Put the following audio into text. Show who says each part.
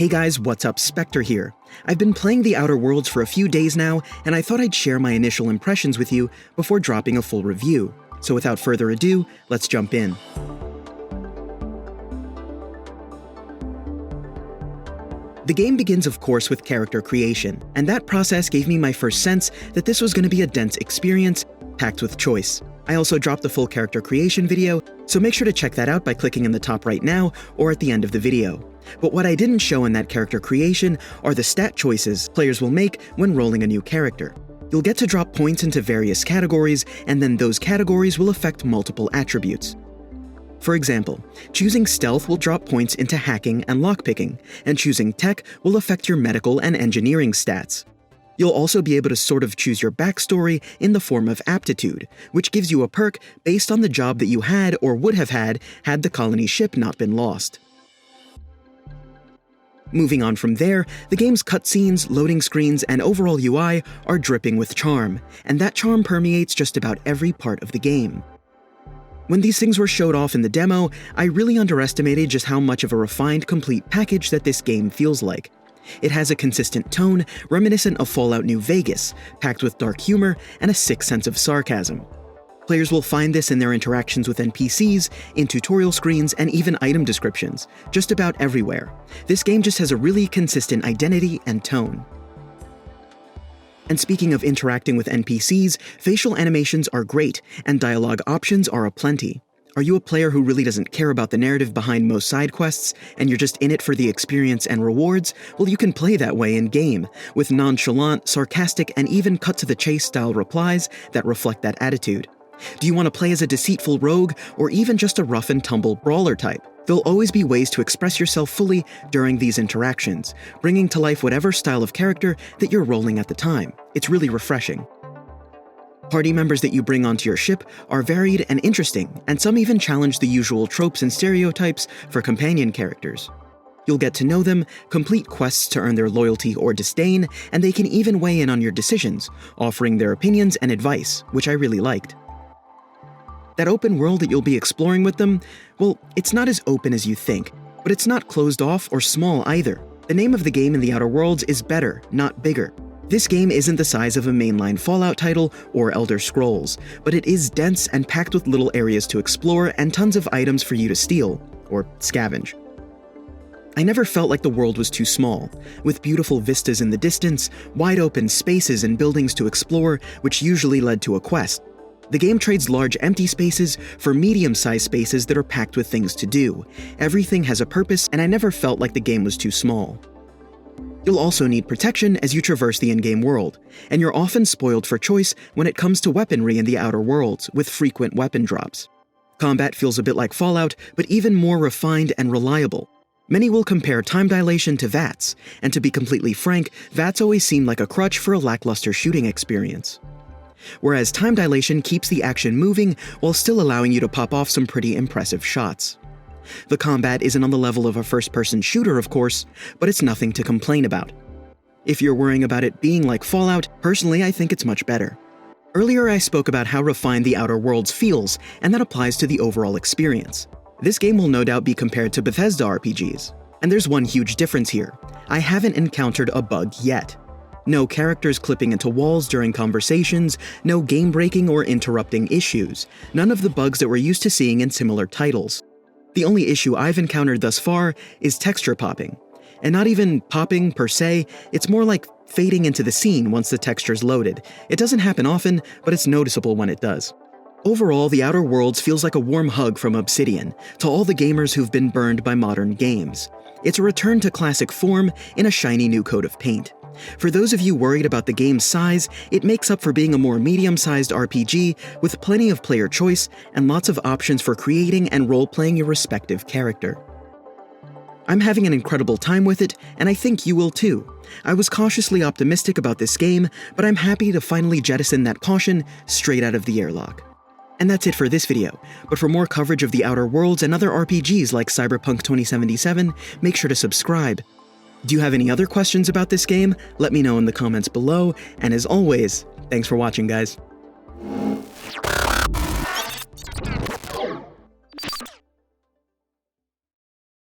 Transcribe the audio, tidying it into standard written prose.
Speaker 1: Hey guys, what's up? Spectre here. I've been playing The Outer Worlds for a few days now, and I thought I'd share my initial impressions with you before dropping a full review. So without further ado, let's jump in. The game begins, of course, with character creation, and that process gave me my first sense that this was going to be a dense experience, packed with choice. I also dropped the full character creation video, so make sure to check that out by clicking in the top right now or at the end of the video. But what I didn't show in that character creation are the stat choices players will make when rolling a new character. You'll get to drop points into various categories, and then those categories will affect multiple attributes. For example, choosing stealth will drop points into hacking and lockpicking, and choosing tech will affect your medical and engineering stats. You'll also be able to sort of choose your backstory in the form of aptitude, which gives you a perk based on the job that you had or would have had the colony ship not been lost. Moving on from there, the game's cutscenes, loading screens, and overall UI are dripping with charm, and that charm permeates just about every part of the game. When these things were showed off in the demo, I really underestimated just how much of a refined, complete package that this game feels like. It has a consistent tone, reminiscent of Fallout New Vegas, packed with dark humor and a sick sense of sarcasm. Players will find this in their interactions with NPCs, in tutorial screens, and even item descriptions, just about everywhere. This game just has a really consistent identity and tone. And speaking of interacting with NPCs, facial animations are great, and dialogue options are aplenty. Are you a player who really doesn't care about the narrative behind most side quests, and you're just in it for the experience and rewards? Well, you can play that way in-game, with nonchalant, sarcastic, and even cut-to-the-chase style replies that reflect that attitude. Do you want to play as a deceitful rogue, or even just a rough-and-tumble brawler type? There'll always be ways to express yourself fully during these interactions, bringing to life whatever style of character that you're rolling at the time. It's really refreshing. Party members that you bring onto your ship are varied and interesting, and some even challenge the usual tropes and stereotypes for companion characters. You'll get to know them, complete quests to earn their loyalty or disdain, and they can even weigh in on your decisions, offering their opinions and advice, which I really liked. That open world that you'll be exploring with them, well, it's not as open as you think, but it's not closed off or small either. The name of the game in The Outer Worlds is better, not bigger. This game isn't the size of a mainline Fallout title or Elder Scrolls, but it is dense and packed with little areas to explore and tons of items for you to steal, or scavenge. I never felt like the world was too small, with beautiful vistas in the distance, wide open spaces and buildings to explore, which usually led to a quest. The game trades large empty spaces for medium-sized spaces that are packed with things to do. Everything has a purpose, and I never felt like the game was too small. You'll also need protection as you traverse the in-game world, and you're often spoiled for choice when it comes to weaponry in The Outer Worlds, with frequent weapon drops. Combat feels a bit like Fallout, but even more refined and reliable. Many will compare time dilation to VATS, and to be completely frank, VATS always seemed like a crutch for a lackluster shooting experience. Whereas time dilation keeps the action moving while still allowing you to pop off some pretty impressive shots. The combat isn't on the level of a first-person shooter, of course, but it's nothing to complain about. If you're worrying about it being like Fallout, personally I think it's much better. Earlier I spoke about how refined The Outer Worlds feels, and that applies to the overall experience. This game will no doubt be compared to Bethesda RPGs. And there's one huge difference here. I haven't encountered a bug yet. No characters clipping into walls during conversations, no game-breaking or interrupting issues, none of the bugs that we're used to seeing in similar titles. The only issue I've encountered thus far is texture popping. And not even popping per se, it's more like fading into the scene once the texture's loaded. It doesn't happen often, but it's noticeable when it does. Overall, The Outer Worlds feels like a warm hug from Obisidian to all the gamers who've been burned by modern games. It's a return to classic form in a shiny new coat of paint. For those of you worried about the game's size, it makes up for being a more medium-sized RPG with plenty of player choice and lots of options for creating and role-playing your respective character. I'm having an incredible time with it, and I think you will too. I was cautiously optimistic about this game, but I'm happy to finally jettison that caution straight out of the airlock. And that's it for this video, but for more coverage of The Outer Worlds and other RPGs like Cyberpunk 2077, make sure to subscribe. Do you have any other questions about this game? Let me know in the comments below, and as always, thanks for watching, guys.